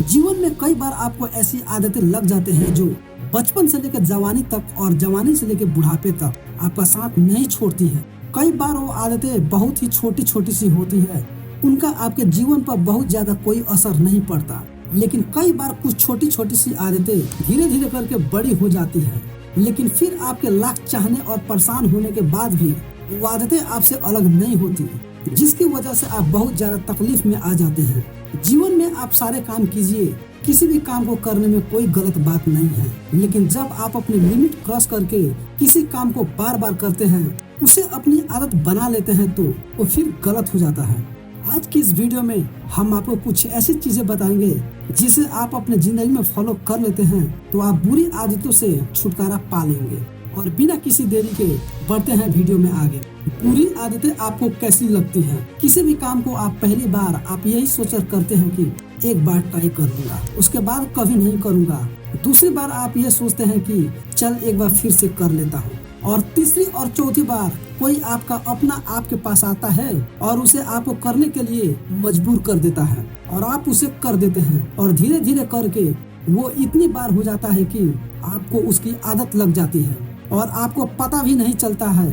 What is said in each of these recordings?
जीवन में कई बार आपको ऐसी आदतें लग जाते हैं जो बचपन से लेकर जवानी तक और जवानी से लेकर बुढ़ापे तक आपका साथ नहीं छोड़ती है। कई बार वो आदतें बहुत ही छोटी छोटी सी होती है, उनका आपके जीवन पर बहुत ज्यादा कोई असर नहीं पड़ता, लेकिन कई बार कुछ छोटी छोटी सी आदतें धीरे धीरे करके बड़ी हो जाती है, लेकिन फिर आपके लाख चाहने और परेशान होने के बाद भी वो आदतें आपसे अलग नहीं होती, जिसकी वजह से आप बहुत ज्यादा तकलीफ में आ जाते हैं। जीवन में आप सारे काम कीजिए, किसी भी काम को करने में कोई गलत बात नहीं है, लेकिन जब आप अपनी लिमिट क्रॉस करके किसी काम को बार बार करते हैं, उसे अपनी आदत बना लेते हैं, तो वो फिर गलत हो जाता है। आज की इस वीडियो में हम आपको कुछ ऐसी चीजें बताएंगे जिसे आप अपने जिंदगी में फॉलो कर लेते हैं तो आप बुरी आदतों से छुटकारा पा लेंगे। और बिना किसी देरी के बढ़ते हैं वीडियो में आगे। बुरी आदतें आपको कैसी लगती हैं? किसी भी काम को आप पहली बार आप यही सोचकर करते हैं कि एक बार ट्राई कर लूंगा, उसके बाद कभी नहीं करूंगा। दूसरी बार आप ये सोचते हैं कि चल एक बार फिर से कर लेता हूँ। और तीसरी और चौथी बार कोई आपका अपना आपके पास आता है और उसे आपको करने के लिए मजबूर कर देता है और आप उसे कर देते हैं, और धीरे धीरे करके वो इतनी बार हो जाता है कि आपको उसकी आदत लग जाती है और आपको पता भी नहीं चलता है।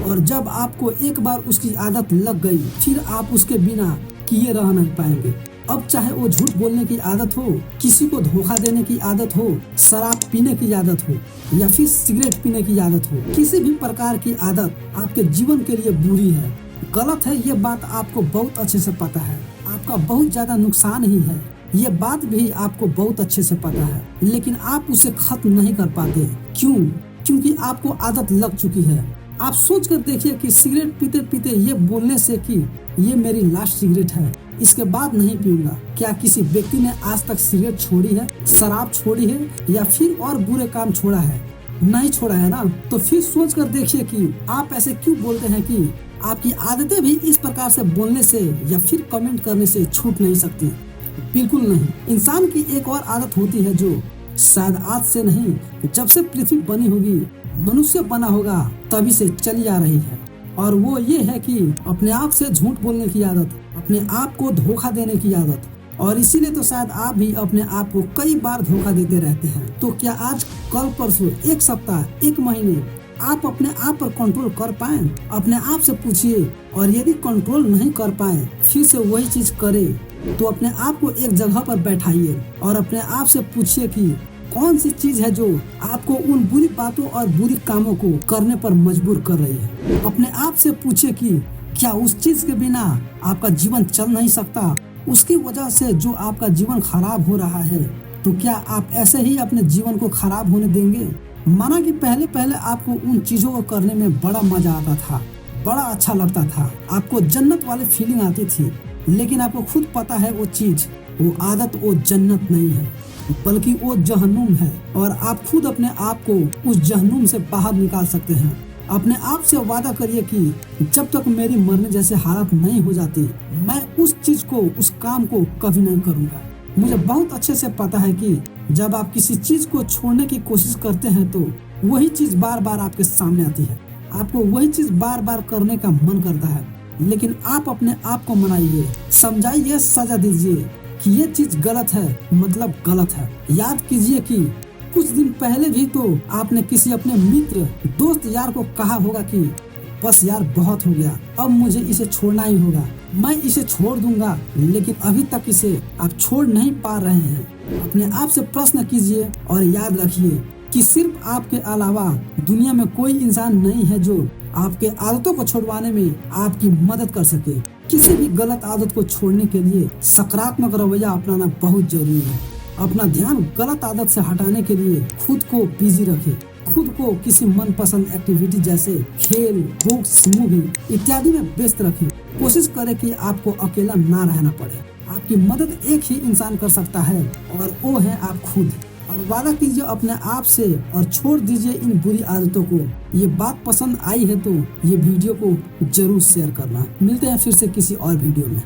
और जब आपको एक बार उसकी आदत लग गई, फिर आप उसके बिना किए रह नहीं पाएंगे। अब चाहे वो झूठ बोलने की आदत हो, किसी को धोखा देने की आदत हो, शराब पीने की आदत हो या फिर सिगरेट पीने की आदत हो, किसी भी प्रकार की आदत आपके जीवन के लिए बुरी है, गलत है। ये बात आपको बहुत अच्छे से पता है, आपका बहुत ज्यादा नुकसान ही है, ये बात भी आपको बहुत अच्छे से पता है, लेकिन आप उसे खत्म नहीं कर पाते। क्यों? क्योंकि आपको आदत लग चुकी है। आप सोच कर देखिए कि सिगरेट पीते पीते ये बोलने से कि ये मेरी लास्ट सिगरेट है, इसके बाद नहीं पीऊंगा, क्या किसी व्यक्ति ने आज तक सिगरेट छोड़ी है, शराब छोड़ी है या फिर और बुरे काम छोड़ा है? नहीं छोड़ा है ना। तो फिर सोच कर देखिए कि आप ऐसे क्यों बोलते हैं कि आपकी आदतें भी इस प्रकार से बोलने से या फिर कमेंट करने से छूट नहीं सकती। बिल्कुल नहीं। इंसान की एक और आदत होती है जो शायद आज से नहीं, जब से पृथ्वी बनी होगी, मनुष्य बना होगा, तभी से चली आ रही है, और वो ये है कि अपने आप से झूठ बोलने की आदत, अपने आप को धोखा देने की आदत। और इसीलिए तो शायद आप भी अपने आप को कई बार धोखा देते रहते हैं। तो क्या आज, कल, परसों, एक सप्ताह, एक महीने आप अपने आप पर कंट्रोल कर पाए? अपने आप से पूछिए, और यदि कंट्रोल नहीं कर पाए, फिर से वही चीज करे, तो अपने आप को एक जगह पर बैठाइए और अपने आप से पूछिए कि कौन सी चीज है जो आपको उन बुरी बातों और बुरी कामों को करने पर मजबूर कर रही है। अपने आप से पूछिए कि क्या उस चीज के बिना आपका जीवन चल नहीं सकता, उसकी वजह से जो आपका जीवन खराब हो रहा है, तो क्या आप ऐसे ही अपने जीवन को खराब होने देंगे? माना कि पहले पहले आपको उन चीजों को करने में बड़ा मजा आता था, बड़ा अच्छा लगता था, आपको जन्नत वाली फीलिंग आती थी, लेकिन आपको खुद पता है वो चीज, वो आदत, वो जन्नत नहीं है, बल्कि वो जहन्नुम है। और आप खुद अपने आप को उस जहन्नुम से बाहर निकाल सकते हैं। अपने आप से वादा करिए कि जब तक मेरी मरने जैसे हालत नहीं हो जाती, मैं उस चीज को, उस काम को कभी नहीं करूंगा। मुझे बहुत अच्छे से पता है कि जब आप किसी चीज को छोड़ने की कोशिश करते हैं तो वही चीज बार बार आपके सामने आती है, आपको वही चीज बार बार करने का मन करता है, लेकिन आप अपने आप को मनाइए, समझाइए, सजा दीजिए कि ये चीज गलत है, मतलब गलत है। याद कीजिए कि कुछ दिन पहले भी तो आपने किसी अपने मित्र, दोस्त, यार को कहा होगा कि बस यार बहुत हो गया, अब मुझे इसे छोड़ना ही होगा, मैं इसे छोड़ दूंगा, लेकिन अभी तक इसे आप छोड़ नहीं पा रहे हैं। अपने आप से प्रश्न कीजिए और याद रखिए कि सिर्फ आपके अलावा दुनिया में कोई इंसान नहीं है जो आपके आदतों को छुड़वाने में आपकी मदद कर सके। किसी भी गलत आदत को छोड़ने के लिए सकारात्मक रवैया अपनाना बहुत जरूरी है। अपना ध्यान गलत आदत से हटाने के लिए खुद को बिजी रखें, खुद को किसी मनपसंद एक्टिविटी जैसे खेल, बुक्स, मूवी इत्यादि में व्यस्त रखें। कोशिश करें कि आपको अकेला ना रहना पड़े। आपकी मदद एक ही इंसान कर सकता है और वो है आप खुद। और वादा कीजिए अपने आप से और छोड़ दीजिए इन बुरी आदतों को। ये बात पसंद आई है तो ये वीडियो को जरूर शेयर करना। मिलते हैं फिर से किसी और वीडियो में।